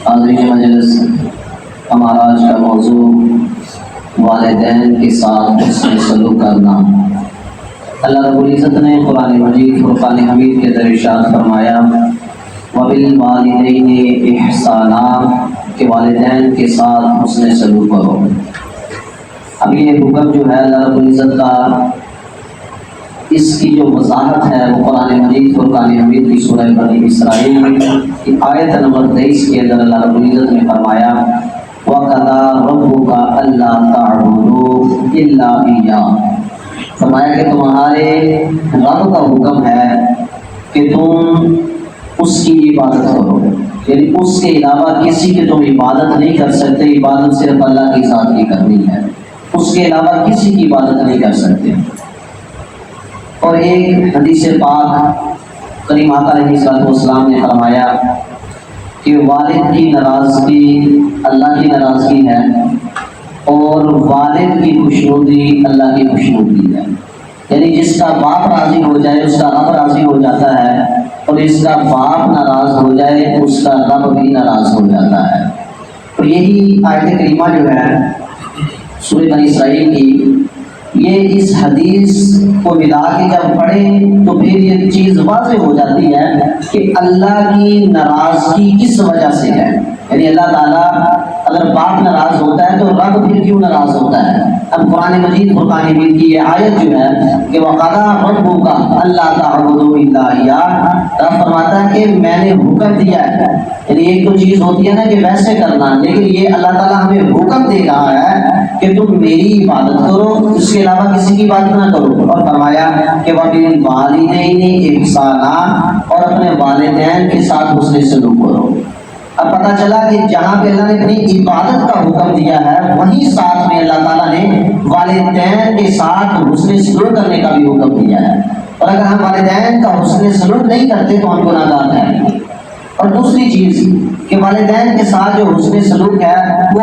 حاضرین مجلس، ہمارا آج کا موضوع والدین کے ساتھ حسن سلوک کرنا۔ اللہ رب العزت نے قرآن مجید فرقان حمید کے اندر ارشاد فرمایا وَبِالْوَالِدَيْنِ إِحْسَانًا کہ والدین کے ساتھ حسن سلوک کرو۔ اب یہ حکم جو ہے اللہ رب العزت کا، اس کی جو وضاحت ہے وہ قرآن مجید فرقان حمید کی سورہ بنی اسرائیل کی آیت نمبر 23 کے اندر اللہ رب العزت نے فرمایا وَقَضَىٰ رَبُّكَ أَلَّا تَعْبُدُوا إِلَّا إِيَّاهُ، فرمایا کہ تمہارے رب کا حکم ہے کہ تم اس کی عبادت کرو، یعنی اس کے علاوہ کسی کی تم عبادت نہیں کر سکتے۔ عبادت صرف اللہ کی ذات کی کرنی ہے، اس کے علاوہ کسی کی عبادت نہیں کر سکتے۔ اور ایک حدیث پاک کریم آقا علیہ السلام نے فرمایا کہ والد کی ناراضگی اللہ کی ناراضگی ہے اور والد کی خوشنودی اللہ کی خوشنودی ہے، یعنی جس کا باپ راضی ہو جائے اس کا رب راضی ہو جاتا ہے، اور جس کا باپ ناراض ہو جائے اس کا رب بھی ناراض ہو جاتا ہے۔ اور یہی آیت کریمہ جو ہے سورہ بنی اسرائیل کی، یہ اس حدیث کو ملا کے جب پڑھیں تو پھر یہ چیز واضح ہو جاتی ہے کہ اللہ کی ناراضگی کس وجہ سے ہے۔ یعنی اللہ تعالیٰ اگر باپ ناراض ہوتا ہے تو رب پھر کیوں ناراض ہوتا ہے؟ اب قرآن مجید فرقان حمید کی یہ آیت جو ہے کہ وَقَضَىٰ رَبُّكَ أَلَّا تَعْبُدُوا إِلَّا إِيَّاهُ، رب فرماتا ہے کہ میں نے حکم دیا ہے۔ یعنی ایک تو چیز ہوتی ہے نا کہ ویسے کرنا، لیکن یہ اللہ تعالیٰ ہمیں حکم دے رہا ہے کہ تم میری عبادت کرو، اس کے علاوہ کسی کی عبادت نہ کرو۔ اور فرمایا کہ وَبِالْوَالِدَيْنِ إِحْسَانًا، اور اپنے والدین کے ساتھ حسن سلوک کرو۔ اب پتہ چلا کہ جہاں پہ اللہ نے اپنی عبادت کا حکم دیا ہے وہیں ساتھ میں اللہ تعالیٰ نے والدین کے ساتھ حسن سلوک کرنے کا بھی حکم دیا ہے، اور اگر ہم والدین کا حسن سلوک نہیں کرتے تو ہم گناہگار ہیں۔ اور دوسری چیز کہ والدین کے ساتھ جو حسن سلوک ہے وہ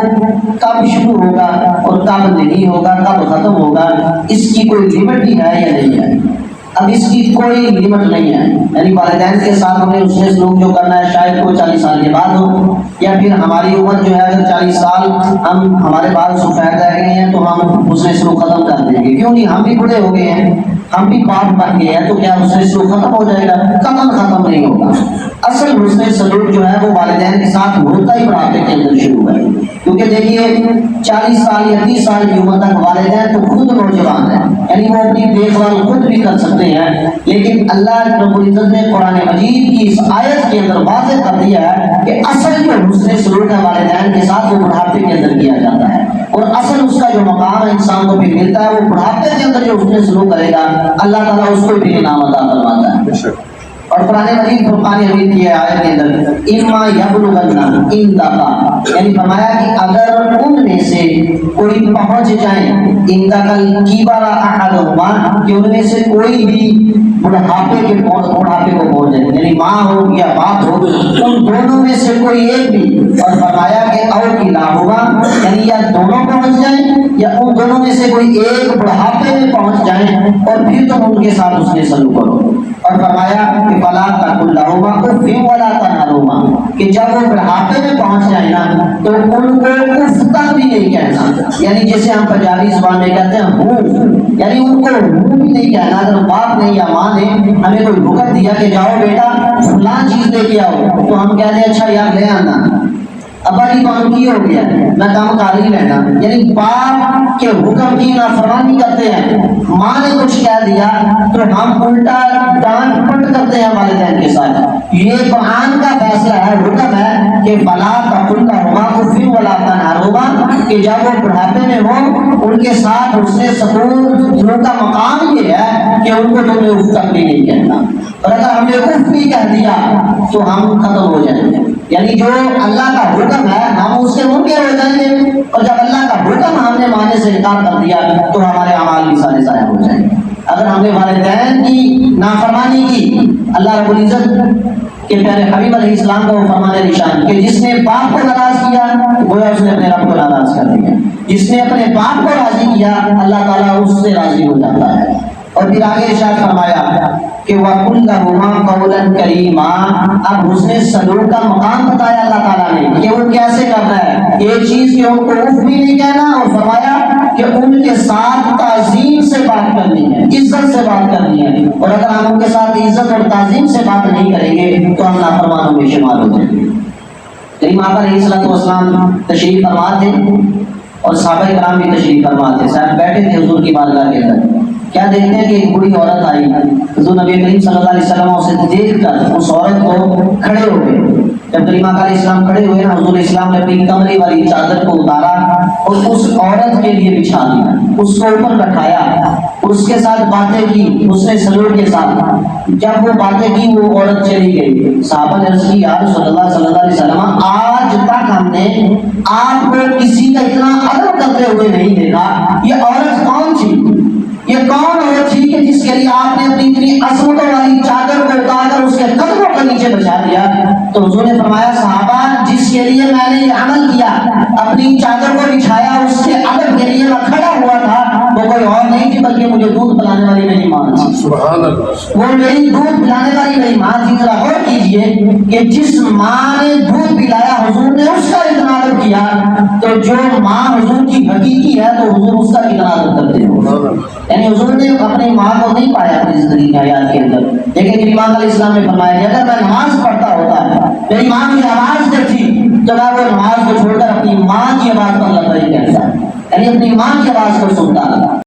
کب شروع ہوگا اور کب نہیں ہوگا، کب ختم ہوگا، اس کی کوئی لمٹ بھی ہے یا نہیں ہے؟ اب اس کی کوئی لمٹ نہیں ہے، یعنی والدین کے ساتھ ہمیں حسن سلوک جو کرنا ہے شاید کوئی 40 سال کے بعد ہو، یا پھر ہماری عمر جو ہے اگر 40 سال ہمارے بال سفید رہ گئے ہیں تو ہم حسن سلوک ختم کر دیں گے، کیوں نہیں؟ ہم بھی بوڑھے ہو گئے ہیں، ہم بھی باپ بن گئے ہیں، تو کیا حسن سلوک ختم ہو جائے گا؟ ختم نہیں ہوگا۔ اصل حسن سلوک جو ہے وہ والدین کے ساتھ ہوتا ہی بڑھاپے کے اندر شروع ہے، کیونکہ دیکھیے 40 سال یا 30 سال کی عمر تک والدین تو خود نوجوان ہیں، یعنی وہ اپنی دیکھ بھال خود بھی کر سکتے ہیں، لیکن اللہ رب العزت نے قرآن مجید کی اس آیت کے اندر واضح کر دیا ہے کہ اصل جو حسن سلوک ہے والدین کے ساتھ وہ بڑھاپے کے اندر کیا جاتا ہے، اور اصل اس کا جو مقام ہے انسان کو بھی ملتا ہے وہ بڑھاپے کے اندر جو حسن سلوک کرے گا اللہ تعالیٰ اس کو بھی انعام عطا فرماتا ہے۔ اور قرآن مجید فرقان حمید کی آیت کے اندر اما یبلغن عندک، یعنی فرمایا کہ اگر ان میں سے کوئی پہنچ جائیں عندک الکبر احدہما، کہ ان میں سے کوئی بھی بڑھاپے کو پہنچ جائے، یعنی ماں ہو یا باپ ہو، ان دونوں میں سے کوئی ایک بھی، اور فرمایا کہ او کلاہما، یعنی یا دونوں پہنچ جائیں یا ان دونوں میں سے کوئی ایک بڑھاپے میں پہنچ جائیں، اور پھر تم ان کے ساتھ حسن سلوک کرو۔ اور فرمایا کہ فلا تقل لهما اف ولا تنهرهما، کہ جب وہ بڑھاپے میں پہنچ جائیں نا تو ان کو اف تک بھی نہیں کہنا، یعنی جیسے ہم پنجابی زبان میں کہتے ہیں ہوں، یعنی ان کو ہوں بھی نہیں کہنا۔ اگر باپ نے یا ماں نے ہمیں کوئی حکم دیا کہ جاؤ بیٹا فلاں چیز لے کے آؤ، تو ہم کہتے ہیں اچھا یار لے آنا، ابا جی کام کی ہو گیا میں کام کر ہی لینا، یعنی باپ کے حکم کی نافرمانی کرتے ہیں۔ ماں نے کچھ کہہ دیا تو ہم الٹا ڈانٹ پٹ کرتے ہیں والدین کے ساتھ۔ یہ قرآن کا فیصلہ ہے، حکم ہے کہ فلا تقل لهما اف ولا تنهرهما، کہ جب وہ بڑھاپے میں ہو ان کے ساتھ حسن سلوک کا مقام یہ ہے کہ ان کو تم نے اف تک بھی نہیں کہنا، اور اگر ہم نے اف بھی کہہ دیا تو ہم ختم ہو جائیں گے، یعنی جو اللہ کا حکم ہے ہم اس سے منکر ہو جائیں گے، اور جب اللہ کا حکم ہم نے ماننے سے انکار کر دیا تو ہمارے اعمال بھی سارے ضائع ہو جائیں گے۔ اگر ہم نے والدین کی نافرمانی کی، اللہ رب العزت کے پیارے حبیب علیہ السلام کو فرمان نشان کہ جس نے باپ کو ناراض کیا گویا اس نے اپنے رب کو ناراض کر دیا، جس نے اپنے باپ کو راضی کیا اللہ تعالیٰ اس سے راضی ہو جاتا ہے۔ اور پھر آگے ارشاد فرمایا کہ وَقُلْ لَهُمَا قَوْلًا كَرِيمًا، اب حسن سلوک کا مقام بتایا اللہ تعالیٰ نے کہ وہ کیسے کرنا ہے، ایک چیز کہ ان کو اف بھی نہیں کہنا، اور فرمایا کہ ان کے ساتھ تعظیم سے بات کرنی ہے، عزت سے بات کرنی ہے، اور اگر ہم ان کے ساتھ عزت اور تعظیم سے بات نہیں کریں گے تو ہم نافرمانوں میں شمار ہو جائیں گے۔ کریم آقا علیہ الصلوۃ والسلام تشریف فرما تھے اور صحابہ کرام بھی تشریف فرما تھے، صاحب بیٹھے تھے حضور کی بارگاہ کے اندر، کیا دیکھتے ہیں کہ ایک بوڑھی عورت آئی، حضور نبی کریم صلی اللہ علیہ وسلم اسے دیکھ کر اس عورت کو کھڑے ہو گئے۔ جب کریم آقا علیہ السلام کھڑے ہوئے نا، حضور اسلام نے اپنی کمرے والی چادر کو اتارا اور اس عورت کے لیے بچھا دیا، اس کو اوپر بٹھایا، اس کے ساتھ باتیں کی، اس نے سلوک کے ساتھ۔ جب وہ باتیں کی وہ عورت چلی گئی، صحابہ نے عرض کی یا رسول اللہ صلی اللہ علیہ وسلم، آج تک ہم نے آپ کو کسی کا اتنا ادب کرتے ہوئے نہیں دیکھا، یہ عورت کون تھی؟ یہ کون عورت تھی کہ جس کے لیے آپ نے اپنی اتنی عظمتوں والی چادر کو اتار کر اس کے قدموں کے نیچے بچھا دیا؟ تو حضور نے فرمایا صحابہ، جس کے لیے میں نے یہ عمل کیا، اپنی چادر کو بچھایا، اس کے ادب کے لیے میں کھڑا ہوا تھا، وہ کوئی اور نہیں تھی بلکہ مجھے دودھ پلانے والی میری ماں تھی۔ سبحان اللہ، وہ میری دودھ پلانے والی میری ماں تھی۔ ذرا غور کیجئے کہ جس ماں نے دودھ پلایا حضور نے اس کا اتنا ادب کیا، تو جو ماں حضور کی حقیقی ہے تو حضور اس کا کتنا ادب کرتے ہیں۔ یعنی حضور نے اپنی ماں کو نہیں پایا اپنی زندگی کی حیات کے اندر، لیکن میری ماں علیہ السلام نے فرمایا کہ اگر میں نماز پڑھتا ہوتا، میری ماں کی آواز دیکھی تو میں وہ نماز کو چھوڑ کر اپنی ماں کی آواز پر لبیک کہتا، یعنی اپنی ماں کی آواز کو سنتا۔